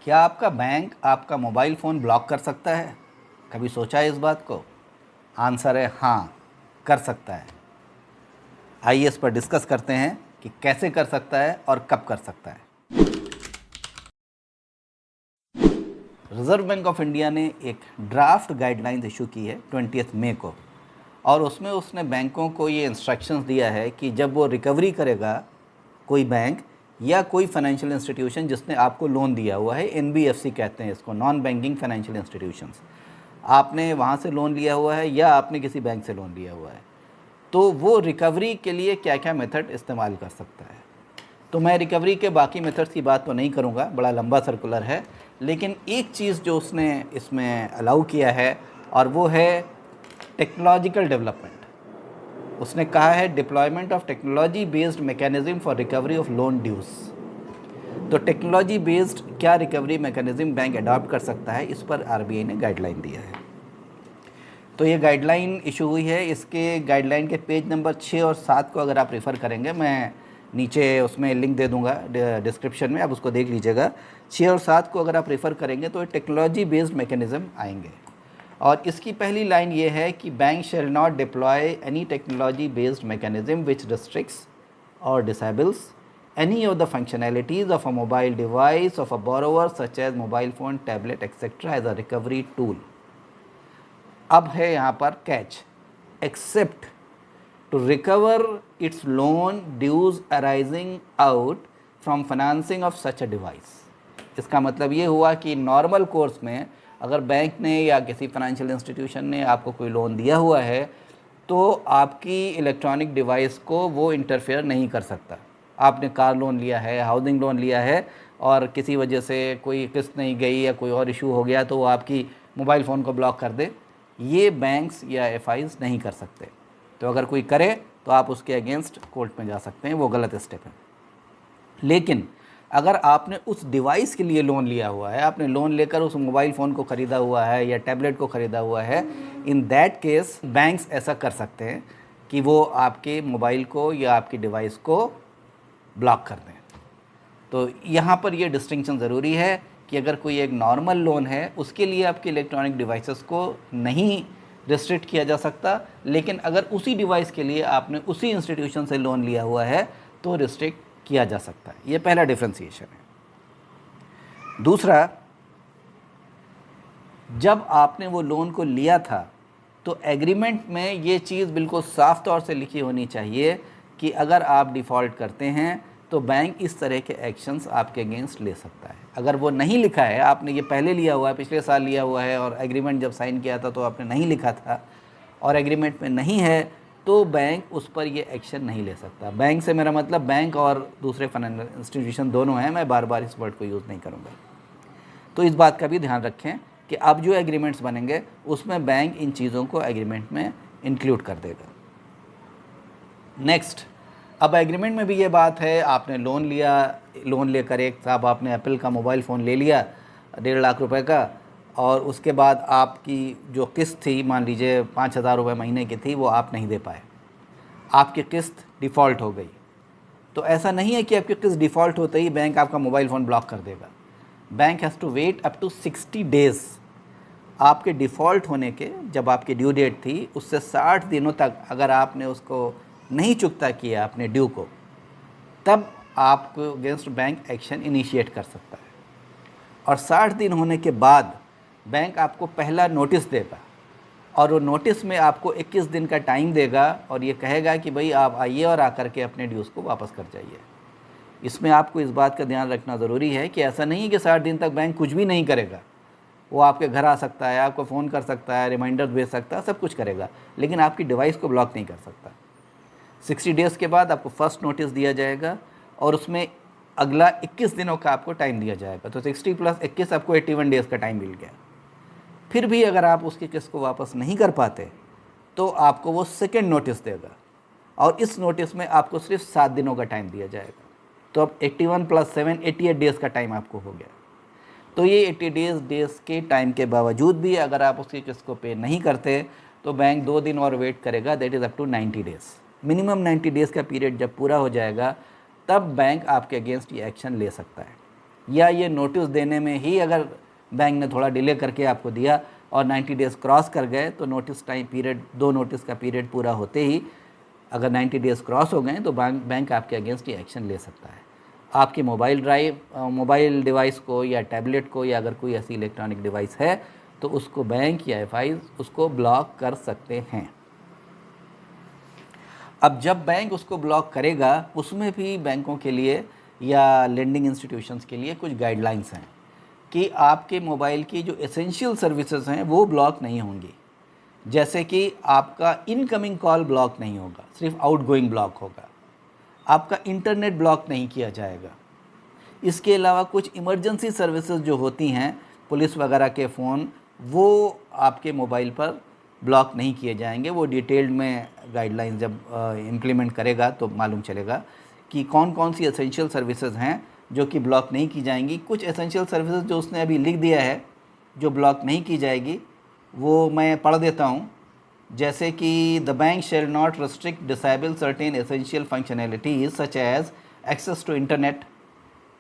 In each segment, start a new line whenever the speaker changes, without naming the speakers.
क्या आपका बैंक आपका मोबाइल फ़ोन ब्लॉक कर सकता है? कभी सोचा है इस बात को? आंसर है हाँ, कर सकता है। आइए इस पर डिस्कस करते हैं कि कैसे कर सकता है और कब कर सकता है। रिज़र्व बैंक ऑफ इंडिया ने एक ड्राफ्ट गाइडलाइंस इशू की है 20 मई को, और उसमें उसने बैंकों को ये इंस्ट्रक्शंस दिया है कि जब वो रिकवरी करेगा, कोई बैंक या कोई फाइनेंशियल इंस्टीट्यूशन जिसने आपको लोन दिया हुआ है, एनबीएफसी कहते हैं इसको, नॉन बैंकिंग फाइनेंशियल इंस्टीट्यूशंस, आपने वहाँ से लोन लिया हुआ है या आपने किसी बैंक से लोन लिया हुआ है, तो वो रिकवरी के लिए क्या क्या मेथड इस्तेमाल कर सकता है। तो मैं रिकवरी के बाकी मेथड्स की बात तो नहीं करूँगा, बड़ा लंबा सर्कुलर है, लेकिन एक चीज़ जो उसने इसमें अलाउ किया है और वो है टेक्नोलॉजिकल डेवलपमेंट। उसने कहा है deployment of technology based mechanism for recovery of loan dues. तो टेक्नोलॉजी बेस्ड क्या रिकवरी मैकेनिज्म बैंक अडॉप्ट कर सकता है, इस पर आरबीआई ने गाइडलाइन दिया है। तो ये गाइडलाइन इशू हुई है, इसके गाइडलाइन के पेज नंबर 6 और 7 को अगर आप रेफ़र करेंगे, मैं नीचे उसमें लिंक दे दूंगा डिस्क्रिप्शन में, आप उसको देख लीजिएगा। 6 और 7 को अगर आप रेफ़र करेंगे तो टेक्नोलॉजी बेस्ड मैकेनिज़्म आएंगे, और इसकी पहली लाइन ये है कि bank shall not deploy any technology based mechanism which restricts और disables any of the functionalities of a mobile device of a borrower such as mobile phone, tablet, etc. as a recovery tool. अब है यहाँ पर catch, except to recover its loan dues arising out from financing of such a device. इसका मतलब ये हुआ कि normal course में अगर बैंक ने या किसी फाइनेंशियल इंस्टीट्यूशन ने आपको कोई लोन दिया हुआ है तो आपकी इलेक्ट्रॉनिक डिवाइस को वो इंटरफेयर नहीं कर सकता। आपने कार लोन लिया है, हाउसिंग लोन लिया है, और किसी वजह से कोई किस्त नहीं गई या कोई और इशू हो गया तो वो आपकी मोबाइल फ़ोन को ब्लॉक कर दे, ये बैंक्स या एफआईज नहीं कर सकते। तो अगर कोई करे तो आप उसके अगेंस्ट कोर्ट में जा सकते हैं, वो गलत स्टेप है। लेकिन अगर आपने उस डिवाइस के लिए लोन लिया हुआ है, आपने लोन लेकर उस मोबाइल फ़ोन को ख़रीदा हुआ है या टैबलेट को ख़रीदा हुआ है, इन दैट केस बैंक्स ऐसा कर सकते हैं कि वो आपके मोबाइल को या आपकी डिवाइस को ब्लॉक कर दें। तो यहाँ पर ये डिस्टिंक्शन ज़रूरी है कि अगर कोई एक नॉर्मल लोन है उसके लिए आपके इलेक्ट्रॉनिक डिवाइसेस को नहीं रिस्ट्रिक्ट किया जा सकता, लेकिन अगर उसी डिवाइस के लिए आपने उसी इंस्टीट्यूशन से लोन लिया हुआ है तो रिस्ट्रिक्ट किया जा सकता है। ये पहला डिफ्रेंसिएशन है। दूसरा, जब आपने वो लोन को लिया था तो एग्रीमेंट में ये चीज़ बिल्कुल साफ तौर से लिखी होनी चाहिए कि अगर आप डिफ़ॉल्ट करते हैं तो बैंक इस तरह के एक्शंस आपके अगेंस्ट ले सकता है। अगर वो नहीं लिखा है, आपने ये पहले लिया हुआ है, पिछले साल लिया हुआ है, और एग्रीमेंट जब साइन किया था तो आपने नहीं लिखा था और एग्रीमेंट में नहीं है, तो बैंक उस पर ये एक्शन नहीं ले सकता। बैंक से मेरा मतलब बैंक और दूसरे फाइनेंशियल इंस्टीट्यूशन दोनों हैं, मैं बार बार इस वर्ड को यूज़ नहीं करूँगा। तो इस बात का भी ध्यान रखें कि अब जो एग्रीमेंट्स बनेंगे उसमें बैंक इन चीज़ों को एग्रीमेंट में इंक्लूड कर देगा। नेक्स्ट, अब एग्रीमेंट में भी ये बात है, आपने लोन लिया, लोन लेकर एक साहब आपने एप्पल का मोबाइल फ़ोन ले लिया 1.5 लाख रुपए का, और उसके बाद आपकी जो किस्त थी, मान लीजिए 5,000 रुपये महीने की थी, वो आप नहीं दे पाए, आपकी किस्त डिफ़ॉल्ट हो गई। तो ऐसा नहीं है कि आपकी किस्त डिफ़ॉल्ट होते ही बैंक आपका मोबाइल फ़ोन ब्लॉक कर देगा। Bank has to wait up to 60 days. आपके डिफ़ॉल्ट होने के, जब आपकी ड्यू डेट थी उससे 60 दिनों तक अगर आपने उसको नहीं चुकता किया अपने ड्यू को, तब आपको अगेंस्ट बैंक एक्शन इनिशिएट कर सकता है। और 60 दिन होने के बाद बैंक आपको पहला नोटिस देगा, और वो नोटिस में आपको 21 दिन का टाइम देगा और ये कहेगा कि भाई आप आइए और आकर के अपने ड्यूज़ को वापस कर जाइए। इसमें आपको इस बात का ध्यान रखना ज़रूरी है कि ऐसा नहीं है कि 60 दिन तक बैंक कुछ भी नहीं करेगा। वो आपके घर आ सकता है, आपको फ़ोन कर सकता है, रिमाइंडर भेज सकता है, सब कुछ करेगा, लेकिन आपकी डिवाइस को ब्लॉक नहीं कर सकता। 60 डेज़ के बाद आपको फर्स्ट नोटिस दिया जाएगा और उसमें अगला 21 दिनों का आपको टाइम दिया जाएगा। तो 60 + 21 आपको 81 डेज़ का टाइम मिल गया। फिर भी अगर आप उसकी किस्त को वापस नहीं कर पाते तो आपको वो सेकेंड नोटिस देगा, और इस नोटिस में आपको सिर्फ 7 दिनों का टाइम दिया जाएगा। तो अब 81 + 7 88 डेज़ का टाइम आपको हो गया। तो ये 80 डेज़ के टाइम के बावजूद भी अगर आप उसकी किस्त को पे नहीं करते तो बैंक 2 दिन और वेट करेगा, that is up to 90 days. Minimum 90 days का पीरियड जब पूरा हो जाएगा तब बैंक आपके अगेंस्ट ये एक्शन ले सकता है। या ये नोटिस देने में ही अगर बैंक ने थोड़ा डिले करके आपको दिया और 90 डेज़ क्रॉस कर गए तो नोटिस टाइम पीरियड, 2 नोटिस का पीरियड पूरा होते ही अगर 90 डेज़ क्रॉस हो गए तो बैंक आपके अगेंस्ट ये एक्शन ले सकता है। आपके मोबाइल डिवाइस को या टैबलेट को या अगर कोई ऐसी इलेक्ट्रॉनिक डिवाइस है तो उसको बैंक या एफआई उसको ब्लॉक कर सकते हैं। अब जब बैंक उसको ब्लॉक करेगा उसमें भी बैंकों के लिए या लेंडिंग इंस्टीट्यूशंस के लिए कुछ गाइडलाइंस हैं कि आपके मोबाइल की जो एसेंशियल सर्विसेज हैं वो ब्लॉक नहीं होंगी। जैसे कि आपका इनकमिंग कॉल ब्लॉक नहीं होगा, सिर्फ आउटगोइंग ब्लॉक होगा। आपका इंटरनेट ब्लॉक नहीं किया जाएगा। इसके अलावा कुछ इमरजेंसी सर्विसेज जो होती हैं, पुलिस वगैरह के फ़ोन, वो आपके मोबाइल पर ब्लॉक नहीं किए जाएंगे। वो डिटेल्ड में गाइडलाइंस जब इम्प्लीमेंट करेगा तो मालूम चलेगा कि कौन कौन सी एसेंशियल सर्विसेज हैं जो कि ब्लॉक नहीं की जाएंगी। कुछ एसेंशियल सर्विसेज जो उसने अभी लिख दिया है जो ब्लॉक नहीं की जाएगी वो मैं पढ़ देता हूँ। जैसे कि the bank shall not restrict disable certain essential functionalities such as access to internet,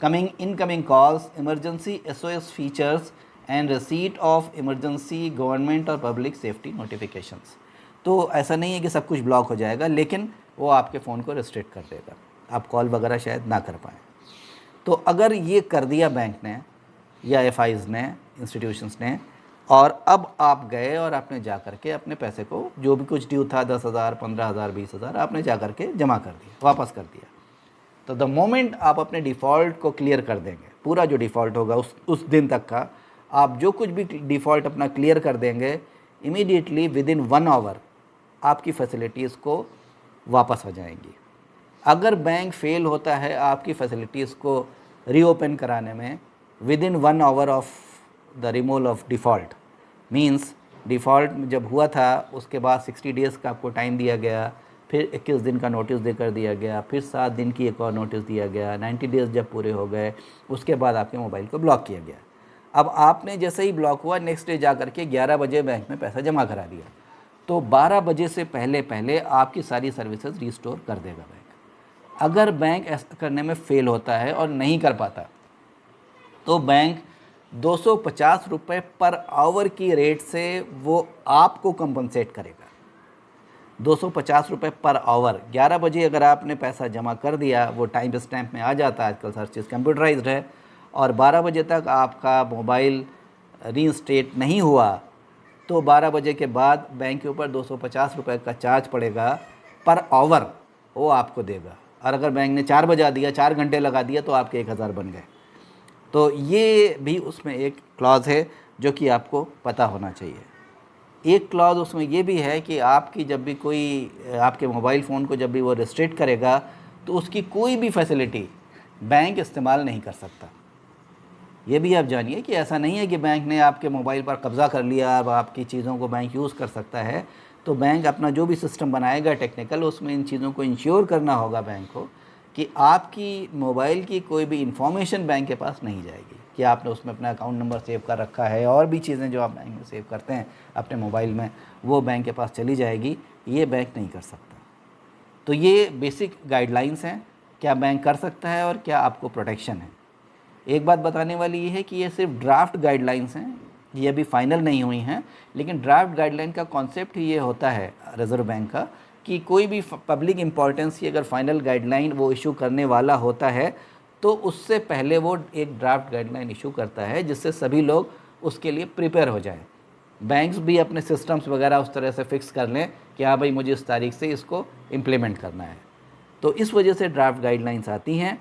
incoming calls, emergency SOS features and receipt of emergency government और public safety notifications। तो ऐसा नहीं है कि सब कुछ ब्लॉक हो जाएगा, लेकिन वो आपके फ़ोन को रिस्ट्रिक्ट कर देगा, आप कॉल वगैरह शायद ना कर पाएँ। तो अगर ये कर दिया बैंक ने या एफआईज़ ने, इंस्टीट्यूशंस ने, और अब आप गए और आपने जा कर के अपने पैसे को जो भी कुछ ड्यू था 10,000, 15,000, 20,000 आपने जा कर के जमा कर दिया, वापस कर दिया, तो द मोमेंट आप अपने डिफ़ॉल्ट को क्लियर कर देंगे, पूरा जो डिफ़ॉल्ट होगा उस दिन तक का, आप जो कुछ भी डिफ़ॉल्ट अपना क्लियर कर देंगे, इमीडिएटली विदिन 1 आवर आपकी फैसिलिटीज़ को वापस हो जाएंगी। अगर बैंक फेल होता है आपकी फैसिलिटीज़ को रीओपन कराने में within 1 hour of the removal of default, means default जब हुआ था उसके बाद 60 डेज़ का आपको टाइम दिया गया, फिर 21 दिन का नोटिस देकर दिया गया, फिर 7 दिन की एक और नोटिस दिया गया, 90 डेज़ जब पूरे हो गए उसके बाद आपके मोबाइल को ब्लॉक किया गया। अब आपने जैसे ही ब्लॉक हुआ नेक्स्ट डे जा करके 11 बजे बैंक में पैसा जमा करा दिया, तो 12 बजे से पहले पहले आपकी सारी सर्विसेज रिस्टोर कर देगा बैंक। अगर बैंक ऐसा करने में फ़ेल होता है और नहीं कर पाता तो बैंक 250 रुपये पर आवर की रेट से वो आपको कंपनसेट करेगा। 250 रुपये पर आवर। 11 बजे अगर आपने पैसा जमा कर दिया, वो टाइम स्टैम्प में आ जाता है, आजकल हर चीज़ कंप्यूटराइज्ड है, और 12 बजे तक आपका मोबाइल रीइंस्टेट नहीं हुआ तो 12 बजे के बाद बैंक के ऊपर 250 रुपये का चार्ज पड़ेगा पर आवर, वो आपको देगा। और अगर बैंक ने 4 बजा दिया, 4 घंटे लगा दिया, तो आपके 1000 बन गए। तो ये भी उसमें एक क्लॉज़ है जो कि आपको पता होना चाहिए। एक क्लॉज़ उसमें ये भी है कि आपकी जब भी कोई आपके मोबाइल फ़ोन को जब भी वो रिस्ट्रिक्ट करेगा तो उसकी कोई भी फैसिलिटी बैंक इस्तेमाल नहीं कर सकता। ये भी आप जानिए कि ऐसा नहीं है कि बैंक ने आपके मोबाइल पर कब्ज़ा कर लिया, अब आपकी चीज़ों को बैंक यूज़ कर सकता है। तो बैंक अपना जो भी सिस्टम बनाएगा टेक्निकल, उसमें इन चीज़ों को इंश्योर करना होगा बैंक को कि आपकी मोबाइल की कोई भी इंफॉर्मेशन बैंक के पास नहीं जाएगी, कि आपने उसमें अपना अकाउंट नंबर सेव कर रखा है और भी चीज़ें जो आप बैंक में सेव करते हैं अपने मोबाइल में, वो बैंक के पास चली जाएगी। ये बैंक नहीं कर सकता। तो ये बेसिक गाइडलाइंस हैं, क्या बैंक कर सकता है और क्या आपको प्रोटेक्शन है। एक बात बताने वाली ये है कि ये सिर्फ ड्राफ्ट गाइडलाइंस हैं, ये अभी फाइनल नहीं हुई हैं, लेकिन ड्राफ्ट गाइडलाइन का कॉन्सेप्ट ही ये होता है रिज़र्व बैंक का कि कोई भी पब्लिक इम्पॉर्टेंस की अगर फाइनल गाइडलाइन वो इशू करने वाला होता है तो उससे पहले वो एक ड्राफ्ट गाइडलाइन इशू करता है, जिससे सभी लोग उसके लिए प्रिपेयर हो जाएं। बैंक्स भी अपने सिस्टम्स वगैरह उस तरह से फिक्स कर लें कि हाँ भाई मुझे इस तारीख से इसको इम्प्लीमेंट करना है। तो इस वजह से ड्राफ्ट गाइडलाइंस आती हैं।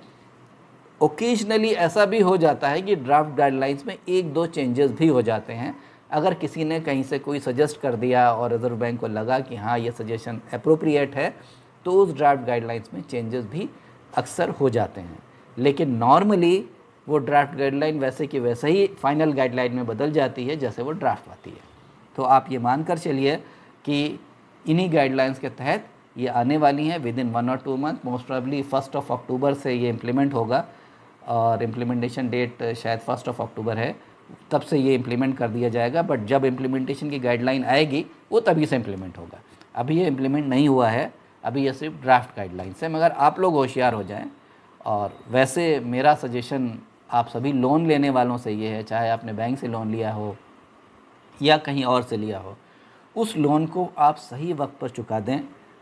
ओकेजनली ऐसा भी हो जाता है कि ड्राफ्ट गाइडलाइंस में 1-2 चेंजेस भी हो जाते हैं। अगर किसी ने कहीं से कोई सजेस्ट कर दिया और रिज़र्व बैंक को लगा कि हाँ ये सजेशन एप्रोप्रिएट है, तो उस ड्राफ्ट गाइडलाइंस में चेंजेस भी अक्सर हो जाते हैं। लेकिन नॉर्मली वो ड्राफ्ट गाइडलाइन वैसे कि वैसे ही फाइनल गाइडलाइन में बदल जाती है जैसे वो ड्राफ्ट आती है। तो आप ये मान कर चलिए कि इन्हीं गाइडलाइंस के तहत ये आने वाली हैं विदिन 1 और 2 मंथ। मोस्ट प्रॉब्ली 1 अक्टूबर से ये इम्प्लीमेंट होगा और इम्प्लीमेंटेशन डेट शायद 1 अक्टूबर है, तब से ये इम्प्लीमेंट कर दिया जाएगा। बट जब इम्प्लीमेंटेशन की गाइडलाइन आएगी वो तभी से इम्प्लीमेंट होगा। अभी ये इम्प्लीमेंट नहीं हुआ है, अभी ये सिर्फ ड्राफ्ट गाइडलाइंस है। मगर आप लोग होशियार हो जाएं। और वैसे मेरा सजेशन आप सभी लोन लेने वालों से ये है, चाहे आपने बैंक से लोन लिया हो या कहीं और से लिया हो, उस लोन को आप सही वक्त पर चुका दें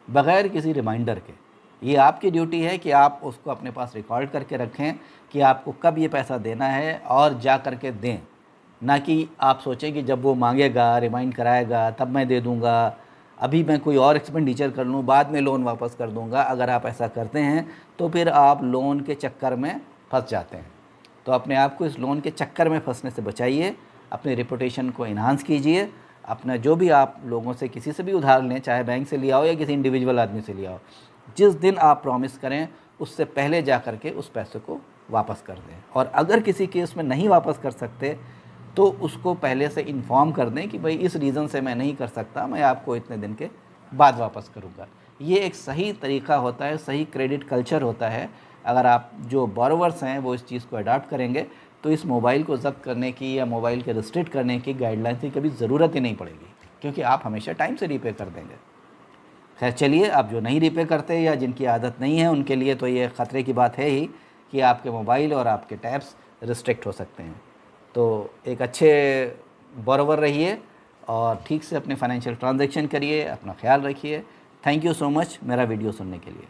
बग़ैर किसी रिमाइंडर के। ये आपकी ड्यूटी है कि आप उसको अपने पास रिकॉर्ड करके रखें कि आपको कब ये पैसा देना है और जा कर के दें, ना कि आप सोचें कि जब वो मांगेगा, रिमाइंड कराएगा तब मैं दे दूँगा, अभी मैं कोई और एक्सपेंडिचर कर लूँ, बाद में लोन वापस कर दूँगा। अगर आप ऐसा करते हैं तो फिर आप लोन के चक्कर में फंस जाते हैं। तो अपने आप को इस लोन के चक्कर में फंसने से बचाइए, अपनी रेपुटेशन को इन्हांस कीजिए। अपना जो भी आप लोगों से किसी से भी उधार लें, चाहे बैंक से लिया हो या किसी इंडिविजुअल आदमी से लिया हो, जिस दिन आप प्रॉमिस करें उससे पहले जा कर के उस पैसे को वापस कर दें। और अगर किसी केस में नहीं वापस कर सकते तो उसको पहले से इन्फॉर्म कर दें कि भाई इस रीज़न से मैं नहीं कर सकता, मैं आपको इतने दिन के बाद वापस करूँगा। ये एक सही तरीका होता है, सही क्रेडिट कल्चर होता है। अगर आप जो बोरोवर्स हैं वो इस चीज़ को अडॉप्ट करेंगे तो इस मोबाइल को ज़ब्त करने की या मोबाइल के रिस्ट्रिक्ट करने की गाइडलाइन की कभी ज़रूरत ही नहीं पड़ेगी, क्योंकि आप हमेशा टाइम से रीपे कर देंगे। खैर चलिए, अब जो नहीं रीपे करते या जिनकी आदत नहीं है उनके लिए तो ये ख़तरे की बात है ही कि आपके मोबाइल और आपके टैब्स रिस्ट्रिक्ट हो सकते हैं। तो एक अच्छे बोरोवर रहिए और ठीक से अपने फाइनेंशियल ट्रांजैक्शन करिए, अपना ख्याल रखिए। थैंक यू सो मच मेरा वीडियो सुनने के लिए।